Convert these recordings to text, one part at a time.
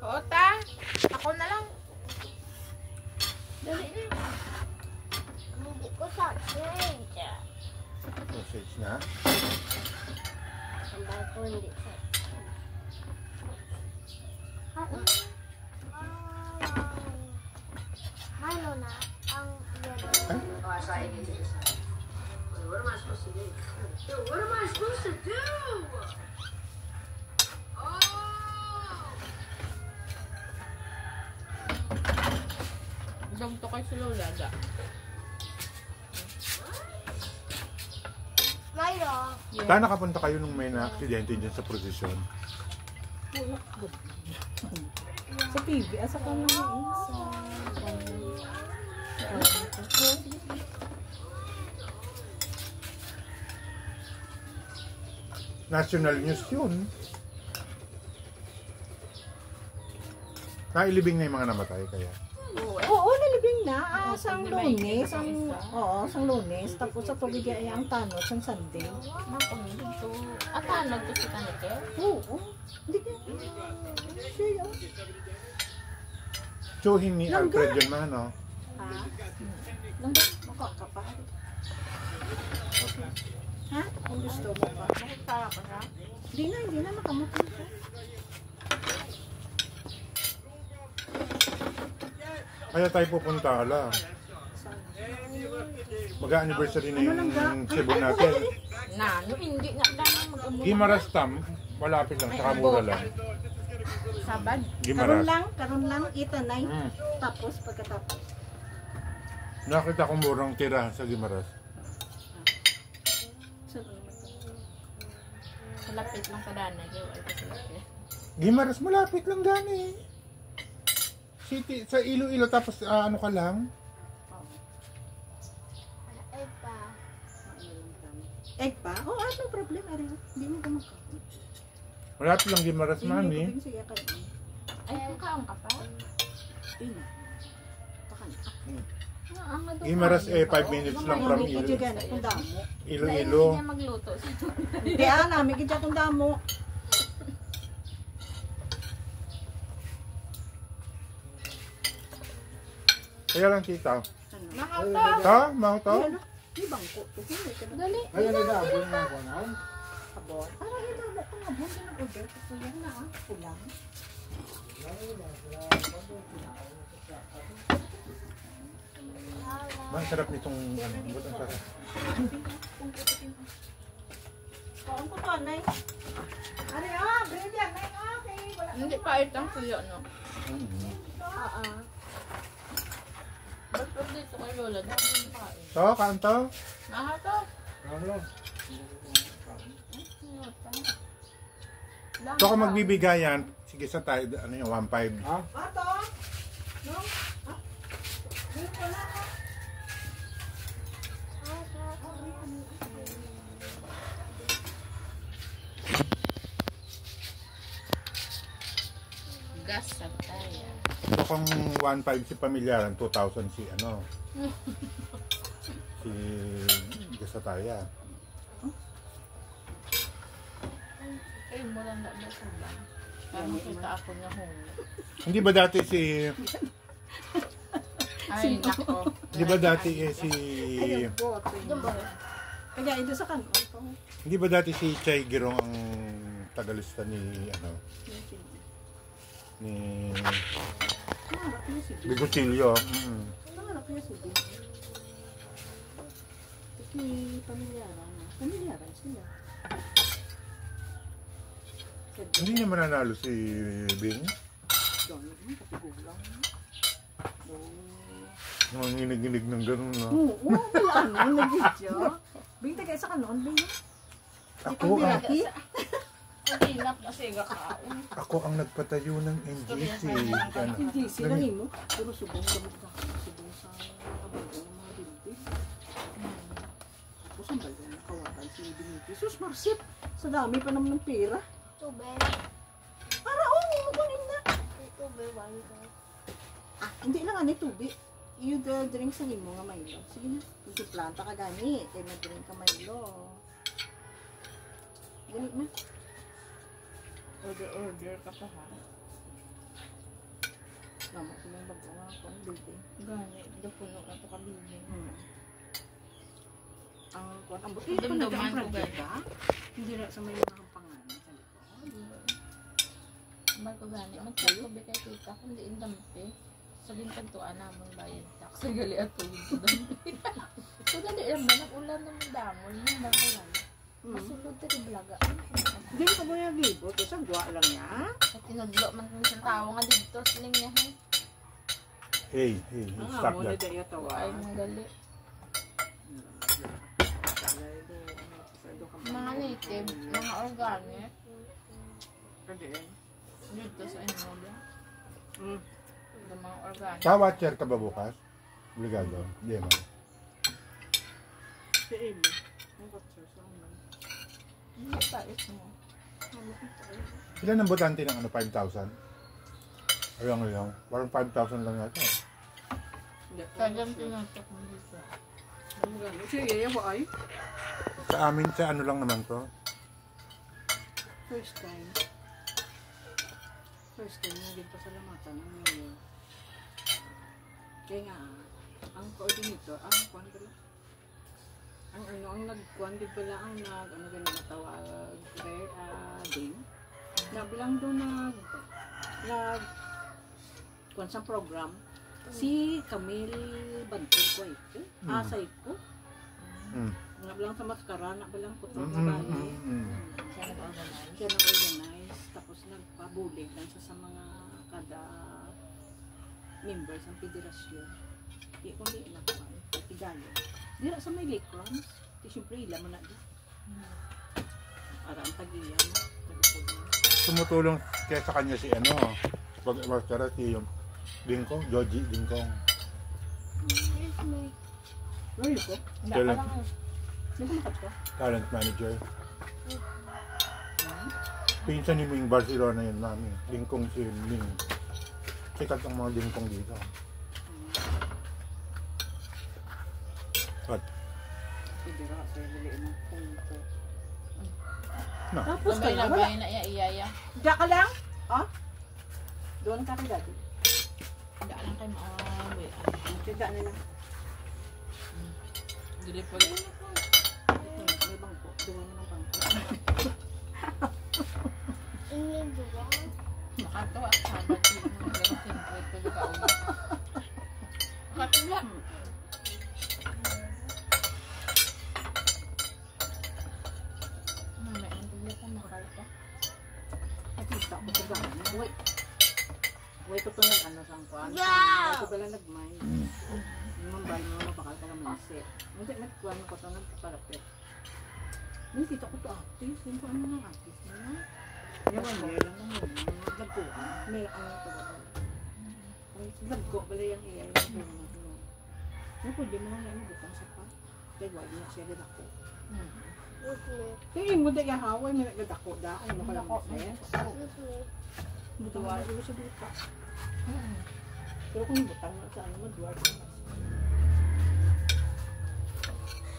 Ota, ako na lang. Dali na. Hindi ko sausage. Sausage na? Ang bahay ko hindi sausage. Ano na? Ang yellow. What am I supposed to do? Dude, what am I supposed to do? Dog to kay si Lola. Mayo. Saan nakapunta kayo nung may na-aksidente dyan sa prosesyon? Sa PV, asa ka na National news yun. Nailibing na yung mga namatay kaya. Oo, nalibing na. Sang Lunes. Sang Lunes. Tapos sa tubig ay ang tanod, sang Sunday. Tanod to si Kanike? Oo. Hindi ka. Siya yun. Tsuhin ni Alfred yun man, no? Ha? Langga, makakapa. Ha? Kung gusto mo pa. Makikara ka na? Hindi na makamutin ka. Kaya tayo pupunta, ala. Mag-anniversary na yung Cebu natin. Hindi na dahil mag-umula. Gimaras Tam, malapit lang, saka mura lang. Sabad. Gimaras. Karon lang, itanay. Tapos, pagkatapos. Nakita ko murang tira sa Gimaras. Malapit lang sa dana. Gimaras, malapit lang gani. City, sa Iloilo, tapos ano ka lang? Egg pa? Oo, no problem. Hindi mo ka magkakaroon. Malapit lang Gimaras, mami. Sige, karoon. Ay, kakaon ka pa? Hindi na. Pakan. Gimaras 5 minutes lang from Iloilo. Hindi niya magluto. Kaya namin kita kung damo. Kaya lang kita. Makauto. Mau to? Di bangko. Dali. Ayun na daw, na ako na. Kabon. Parang ito mo kung abon ka nag-order. Kasi yan na kulang. Masarap nitong ano, butang sarap. Kaon ko to, Nay. Ari, bring yan, Nay. Okay. Hindi pa itang tuyo, no? Ba't po dito kay Lola? Dami yung kain. To, kanto? To. To ka magbibigayan. Sige sa tayo, ano yung 1.5. Ha? Ato? No? Dito na. Gas sa tayo. To kung 1.5 si Pamilyaran, 2,000 si ano. Si Gasataya. Ay, mula na ba sa bang? Para makita ako na hong. Hindi ba dati si... Ay, nako. Hindi ba dati si... Kaya ito sa kanto. Hindi ba dati si Chay Girong ang tagalista ni ano? Ni Bigotilio. Nangarap niya si Bill. Kasi pamilyaran sila. Hindi niya mananalo si Bing. Katigulang. Mga nginig-nginig ng gano'n na. Oo, wala na. Nag-video. Bing, tagay sa kanon, Bing. Ako ang nagpatayo ng NGC. Hindi, sila mo. Puro subong gamit ka. Subong sa kabago ng mga dinding. Tapos ang balo na kawakan si Biniti. Sus, Marsip! Sa dami pa naman ng pera. Tubig. Para, oo, kunin na. Tubig, one cup. Ah, hindi lang ano, tubig. Yung drink sa limo nga Milo. Sige na, yung planta ka gani. Kaya mag-drink ka Milo. Ganit na. Order ka pa ha. Lama ko lang bago nga ako ang building. Gani, puno na ito kabili. Ang kuwan, ang buti. Dumduman ko ka. Hindi na sa may mga pangalan sa likod. Marco gani, magkakabi kay tita, kundi indampi. Sabihin kantuan namang bayad tax. Sa gali at tubig sa dampi. So dali lang ba, nag-ulan naman damon. Yung Marco gani. Masulod tayo blaga. Hindi ko ba yung libo? Ito sa guwa lang niya. At tinudlo man kung isang tao nga dito. Siling niya ha. Hey, stop Muna that. dahil ito. Ay, mga gali. Mga native, mga organic. Dito sa Inola. Yung mga organic. Ka-watcher ka ba bukas? Obligado. Hindi man. Si Amy. Ang kapsar sa amin. Hindi tais mo. Ilan ang botante ng ano, 5,000? Ayun. Parang 5,000 lang yata. Kagam tinatok mo dito. Si Yaya ba ay? Sa amin, sa ano lang naman to. First time. First time na din pasalamatan ng mayor. Kaya nga, ang coordinator, ang kwan pala. Ang nagkwan din pala, ang ganun matawag, din. Nabilang doon kwan sa program, si Camille Bantog ko ito. Asay ko. Nabilang sa maskara, nabilang ko ito. Siya nag-organize. Siya nag-organize, tapos nagpabulig lang sa mga kada members ng federasyon. Di ko hindi inakuan, tigayo. Di na sa may lake runs, di siyempre ilan mo na di. Para ang tagiyan, Tumutulong kaya sa kanya si ano, pag-workera si Dingkong, Joji Dingkong. Excuse me. Lalo ko? Hindi ka Kailan? lang eh. Di ko makapka. Talent manager. Pinsan ni Ming Barcelona yun namin. Dingkong si Ming. Sikat ang mga dingkong dito. What? Pidira, sa liliin ng punto. No. Tapos ka na, wala. Labay na iya-iya. Diyan ka lang? Ha? Doon ka kay dati. Hindi lang kayo maawi. Diyan na lang. Dili po. May bangko. Doon mo ng bangko. Ingin juga. Makatawa at sabat yung mga siyempre ito di ka ulit. Makatula. Mamaya ang tuloy ka makalpa. Nakita ko sa gano'n. Uy. Uy ko ito ano sa kwan. Yeah! Uy ko pala nagmay. Yung mambay mo, mabakal ka naman set. Hindi, nagkuhan ko ito nagparapit. Nakita ko ito artist. Yung ano ng artist na yan. Yung ano, lang naman. Nagkuhan. May ano ito ba? Nagko, bala yung iya. Yung pwede mo nga yung butang sa pa. Kaya wala na siya rin ako. Excuse me. Kaya mo da yung haway, may nagdako da. Ay, makalang siya. Excuse me. Butang na rin sa buta. Pero kung butang na sa ano, madwar ka na.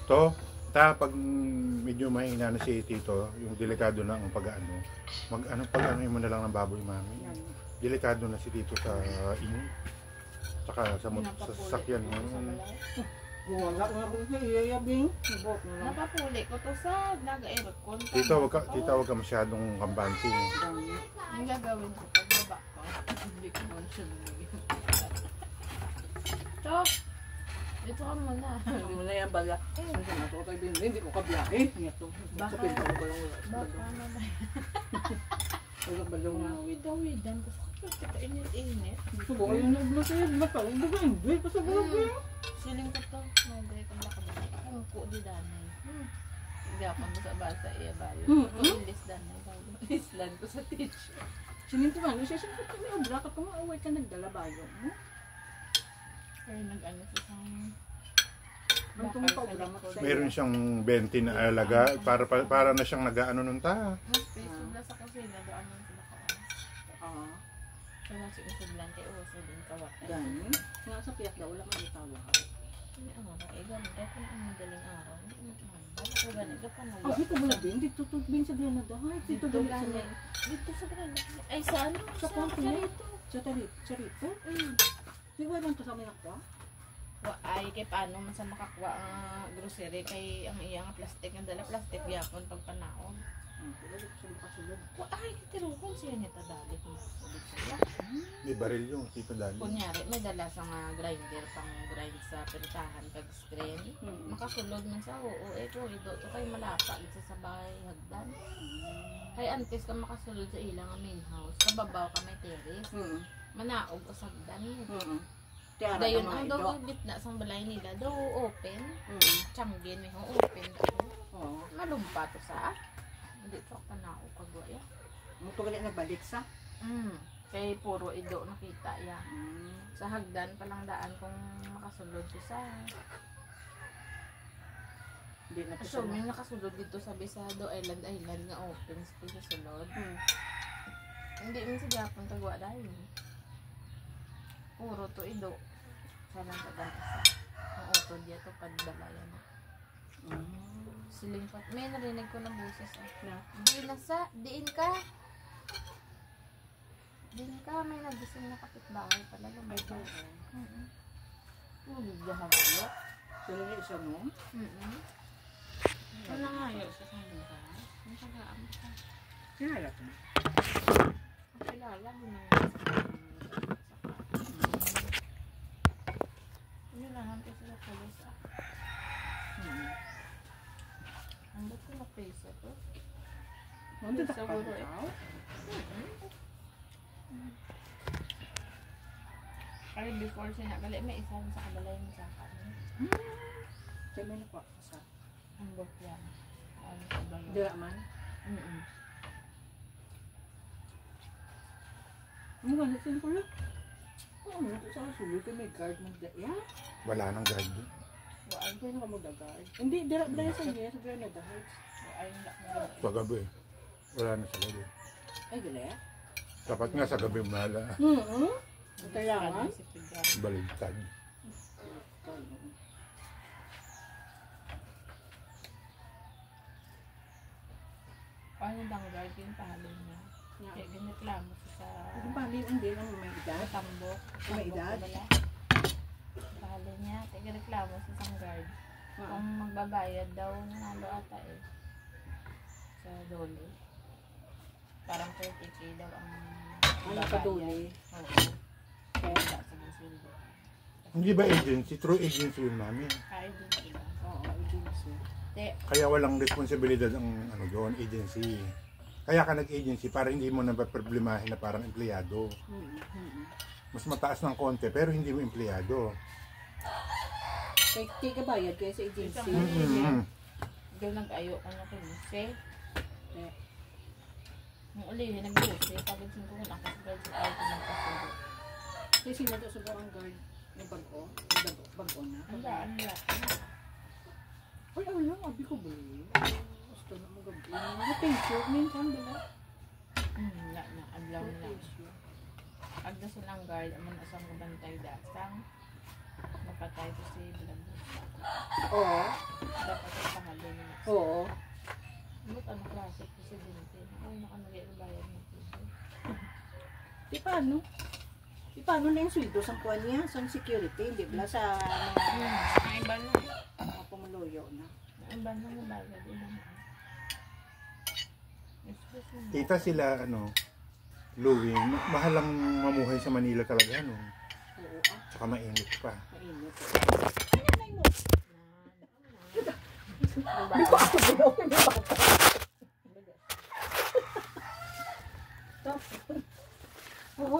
To, pag medyo mahina na si Tito, yung delikado na ang pag-ano, pag-ano mo na lang ng baboy, mami. Yan. Delikado na si Tito sa inyo. Saka sa sasakyan mo. Wala nga ba siya, iyayabing. Nabot mo lang. Napapuli ko to sa naga-aircon. Tita, wag ka masyadong kambante. Ang gagawin ko pag baba ko. Hindi ko muna siya lumigyan. Chok! Dito ka muna. Ano na yan baga? Ano na ito tayo din? Hindi ko kabiyahe. Ito. Sa Baka- pinto ko ba yung Baka naman. Balaw na. Wida-widan ko. Sakit ka init-init. Gusto ko kayo naglo sa'yo. Baka hindi ka hindi. Basta balaw ko yun. Siling ko to. Nagay kong lakad. Kung ko di danay. Gapan ko sa basa iya bayo. English danay. Island ko sa teacher. Sining ko nga. Siya ko kami obra ka pa maaway ka nagdala bayo mo. Kaya nag-ano sa isang... Antong pa obra magsaya. Meron siyang 20 na alaga. Para na siyang nag-ano nun ta. Mas space wala sa kusina. Doon ang sila ka. Kaya si Usublan kay Uso din kawat. Gani. Nga sa piyak daw lang ang itawa. Hindi ang mga ganun. Kaya kung ang madaling araw. Ako ganun ka pa na. Dito mo na din. Dito tutubin sa diyan na dahil. Dito galit sa may. Dito sa Granada. Ay sa ano? Sa kwanto na ito. Sa charito. Di ba lang to sa may nakwa? Ay kay paano man sa makakuha ang grocery kay ang iyang plastic ang dala plastic yapon pag panaon. Tulad sa makasulod. Ay tiruhon siya nita dali kung sulit siya. May baril yung Tito Dali. Kunyari may dala sa nga grinder pang grind sa peritahan kag screen. Makasulod man sa oo kung ido to kay malapa sa sabay hagdan. Kay antes ka makasulod sa ilang main house kababaw ka may terrace. Manaog usagdan. Dayon ang daw gitna sa balay nila daw open. Changgin may open daw. Malumpa to sa. Hindi to panao kagwaya. Mo to gali nagbalik sa. Kay puro ido nakita ya. Sa hagdan pa lang daan kung makasulod ko sa. Hindi na to So, sa. may nakasulod dito sa Bisado Island nga open sa sulod. Hindi man sa Japon kagwa dahil. Puro to ido. Sana tagang isa. Ang auto diya to padbalayan. Siling pat. May narinig ko na boses. Diin ka. May nagising na kapitbahay pala. May ba? Nagigahang yo. Sino ni isa mo? Ano nga yun sa sandita? Ang tagaan ka. Kilala ko. Ang kilala mo na ano lang natin sila pulis Ang ba't ko na-face ito? Ano ta Siguro pa? Kaya before sinagali, may isa sa kabalay mo sa akin. Kaya may nakwa sa. Ang ba't yan? Ano sa balay? Dira man. Ano ba natin ko lang? Oo, ito sa kasulod ko may guard magdaya. Wala nang guard doon. Wala ko na magda-guard. Hindi, dira sa niya, sa Granada Heights. Ay, hindi. Sa gabi. Wala na sa gabi. Ay, gali? Dapat nga sa gabi mala. Kailangan? Baligtad. Ano bang guard yung pahalo niya? Kaya giniklamo sa Yung pali, hindi lang may edad. tambok. May edad? Pahalo niya. Kaya giniklamo sa isang guard. Kung magbabayad daw, nanalo ata sa dole. Parang 30k daw ang Ano sa duli? Oo. Kaya wala sa masildo. Hindi ba agency? True agency yun namin. Kaya din sila. Oo, agency. Kaya walang responsibilidad ang ano doon, agency. Kaya ka nag-agency para hindi mo napaproblemahin na parang empleyado. Mas mataas ng konti pero hindi mo empleyado. Kaya kabayad kayo sa agency. Doon nag-ayo ka na kinuse. Nung ulihin, nag-use. Pagod sin ko kung nakasagad sa tayo kung nagkasagad. Kasi sinato sa buong guard ng bago. Bago na. Ang daan nila. Ay, wala. Abi ko ba yun? Gusto na mo gabi. Thank you. Minsan, diba? Wala na. Adlaw na. Pag na silang guard, aman asang bantay dasang. Mapatay ko si Blandusa. Oo. Dapat ang pangalan niya. Oo. Ba't ano klase presidente? Ay, nakanagay ang bayad mo. Di paano? Di paano na yung sweldo sa kuha niya? Sa security, di ba? Sa Ang iba na. mga pumuloyo na. Ang iba na yung bayad. Kita sila, ano, Louie, mahal lang mamuhay sa Manila talaga, ano. Oo, Tsaka mainit pa. mainit. Tapos,